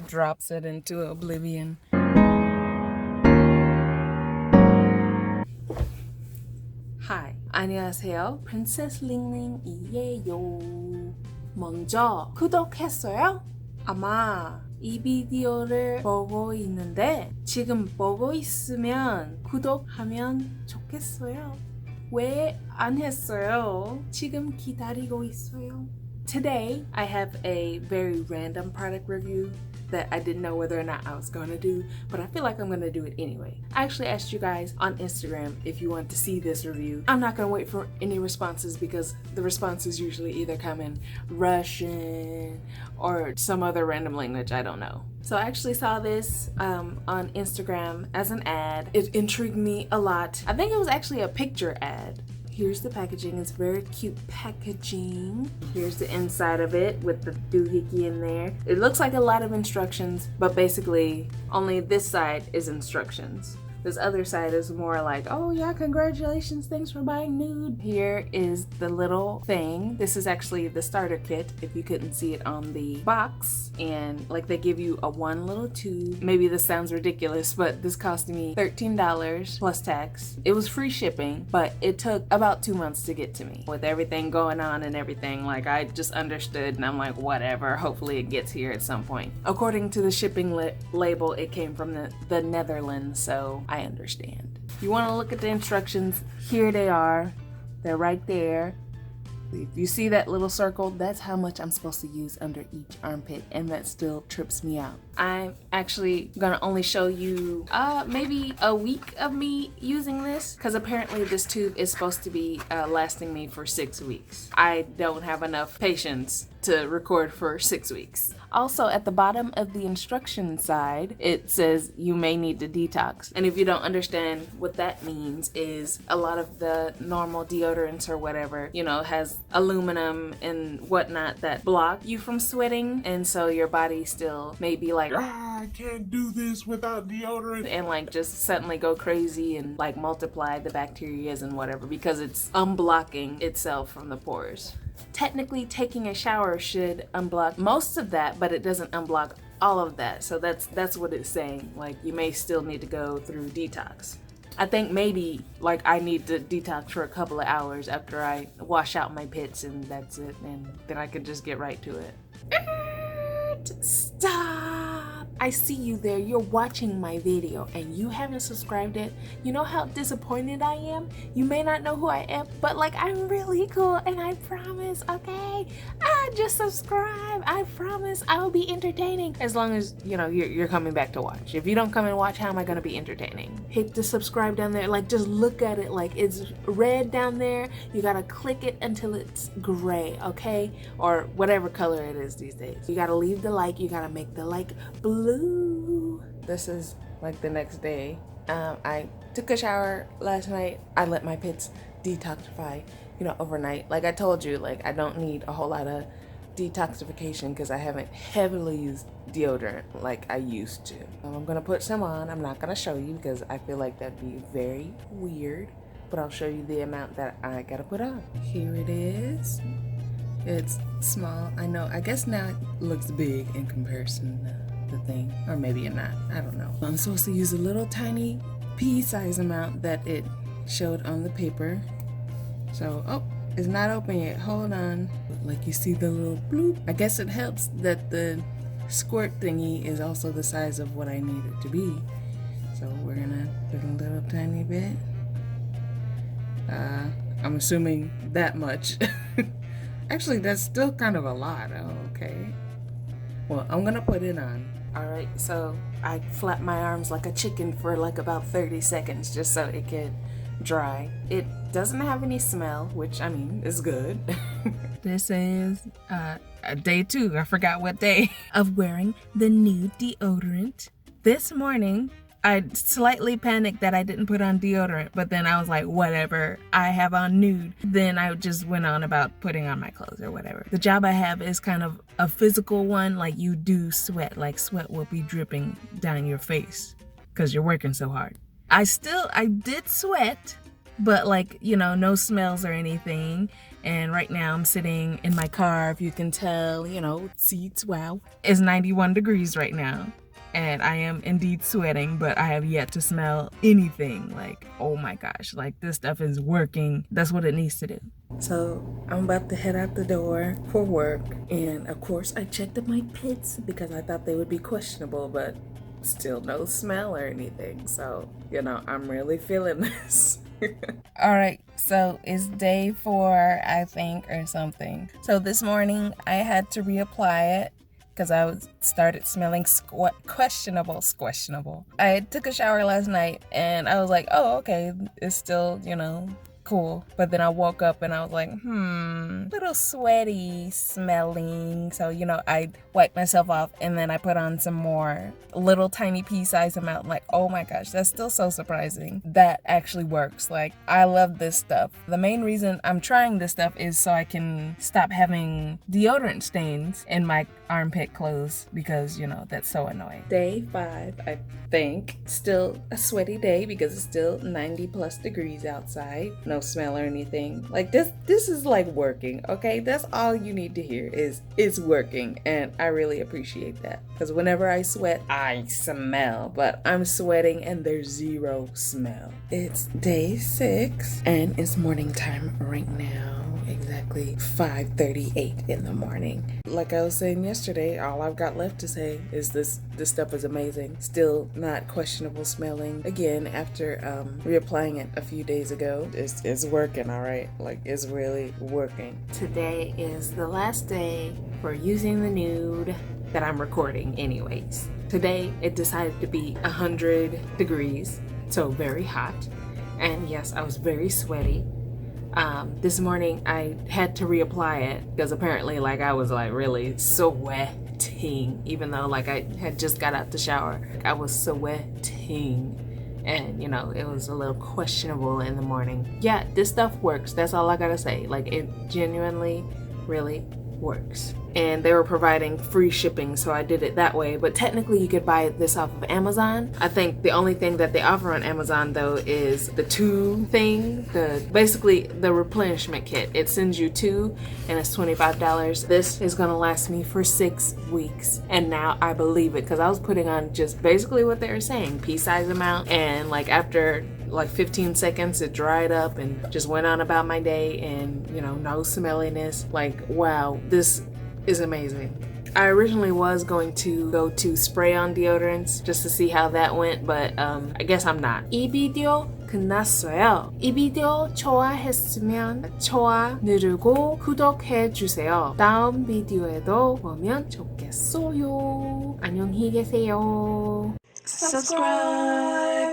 Drops it into oblivion. Hi, 안녕하세요. Princess Ling 먼저 구독했어요? 아마 이 비디오를 보고 있는데 지금 보고 있으면 구독하면 좋겠어요. 왜 안 했어요? 지금 기다리고 있어요. Today, I have a very random product review that I didn't know whether or not I was going to do, but I feel like I'm going to do it anyway. I actually asked you guys on Instagram if you want to see this review. I'm not going to wait for any responses because the responses usually either come in Russian or some other random language, I don't know. So I actually saw this on Instagram as an ad. It intrigued me a lot. I think it was actually a picture ad. Here's the packaging. It's very cute packaging. Here's the inside of it with the doohickey in there. It looks like a lot of instructions, but basically only this side is instructions. This other side is more like, oh yeah, congratulations, thanks for buying Nuud. Here is the little thing. This is actually the starter kit, if you couldn't see it on the box. And like they give you a one little tube. Maybe this sounds ridiculous, but this cost me $13 plus tax. It was free shipping, but it took about 2 months to get to me. With everything going on and everything, like I just understood and I'm like, whatever, hopefully it gets here at some point. According to the shipping label, it came from the Netherlands, so I understand. If you want to look at the instructions, here they are. They're right there. If you see that little circle, that's how much I'm supposed to use under each armpit, and that still trips me out. I'm actually gonna only show you maybe a week of me using this, because apparently this tube is supposed to be lasting me for 6 weeks. I don't have enough patience to record for 6 weeks. Also, at the bottom of the instruction side, it says you may need to detox. And if you don't understand what that means, is a lot of the normal deodorants or whatever, you know, has aluminum and whatnot that block you from sweating. And so your body still may be like, I can't do this without deodorant. And like just suddenly go crazy and like multiply the bacterias and whatever because it's unblocking itself from the pores. Technically, taking a shower should unblock most of that, but it doesn't unblock all of that. So that's what it's saying. Like you may still need to go through detox. I think maybe like I need to detox for a couple of hours after I wash out my pits and that's it. And then I could just get right to it. Stop! I see you there. You're watching my video and you haven't subscribed yet. You know how disappointed I am? You may not know who I am, but like I'm really cool and I promise, okay? Just subscribe. I promise I will be entertaining as long as, you know, you're coming back to watch. If you don't come and watch, how am I gonna be entertaining? Hit the subscribe down there. Like just look at it like it's red down there. You gotta click it until it's gray, okay? Or whatever color it is these days. You gotta leave the like. You gotta make the like blue. This is like the next day. I took a shower last night. I let my pits detoxify, you know, overnight. Like I told you, like I don't need a whole lot of detoxification because I haven't heavily used deodorant like I used to. I'm gonna put some on. I'm not gonna show you because I feel like that'd be very weird, but I'll show you the amount that I gotta put on. Here it is. It's small. I know. I guess now it looks big in comparison to the thing. Or maybe it not. I don't know. I'm supposed to use a little tiny pea size amount that it showed on the paper. So, oh, it's not open yet. Hold on. Like you see the little bloop. I guess it helps that the squirt thingy is also the size of what I need it to be. So we're gonna put a little tiny bit. I'm assuming that much. Actually, that's still kind of a lot. Oh, okay. Well, I'm gonna put it on. Alright, so I flap my arms like a chicken for like about 30 seconds just so it could dry. It doesn't have any smell, which I mean is good. This is day 2, I forgot what day, of wearing the Nuud deodorant. This morning, I slightly panicked that I didn't put on deodorant, but then I was like, whatever, I have on Nuud. Then I just went on about putting on my clothes or whatever. The job I have is kind of a physical one, like you do sweat, like sweat will be dripping down your face because you're working so hard. I did sweat, but like, you know, no smells or anything. And right now I'm sitting in my car. If you can tell, seats, wow. It's 91 degrees right now. And I am indeed sweating, but I have yet to smell anything. Like, oh my gosh, like this stuff is working. That's what it needs to do. So I'm about to head out the door for work. And of course I checked my pits because I thought they would be questionable, but still no smell or anything. So, I'm really feeling this. All right, so it's day 4, I think, or something. So this morning I had to reapply it because I started smelling questionable. I took a shower last night and I was like, oh, okay, it's still, cool. But then I woke up and I was like, little sweaty smelling. So, I wiped myself off and then I put on some more little tiny pea-sized amount. I'm like, oh my gosh, that's still so surprising. That actually works. Like, I love this stuff. The main reason I'm trying this stuff is so I can stop having deodorant stains in my armpit clothes because, that's so annoying. Day 5, I think. Still a sweaty day because it's still 90 plus degrees outside. No smell or anything. Like this is like working, okay? That's all you need to hear is it's working, and I really appreciate that because whenever I sweat I smell, but I'm sweating and there's zero smell. It's day 6 and it's morning time right now. Exactly 5:38 in the morning. Like I was saying yesterday, all I've got left to say is this stuff is amazing. Still not questionable smelling. Again, after reapplying it a few days ago, it's working, all right? Like, it's really working. Today is the last day for using the Nuud that I'm recording anyways. Today, it decided to be 100 degrees, so very hot. And yes, I was very sweaty. This morning I had to reapply it because apparently I was really sweating, even though I had just got out the shower. I was sweating and it was a little questionable in the morning. Yeah, this stuff works. That's all I gotta say. It genuinely really works. And they were providing free shipping, so I did it that way. But technically you could buy this off of Amazon. I think the only thing that they offer on Amazon though is the 2 thing, basically the replenishment kit. It sends you 2 and it's $25. This is gonna last me for 6 weeks, and now I believe it because I was putting on just basically what they were saying, pea-sized amount, and after 15 seconds it dried up and just went on about my day, and no smelliness. Wow, this is amazing. I originally was going to go to spray-on deodorants just to see how that went, but I guess I'm not. 이 비디오 끝났어요. 이 비디오 좋아했으면 좋아 누르고 구독해주세요. 다음 비디오에도 보면 좋겠어요. 안녕히 계세요. Subscribe!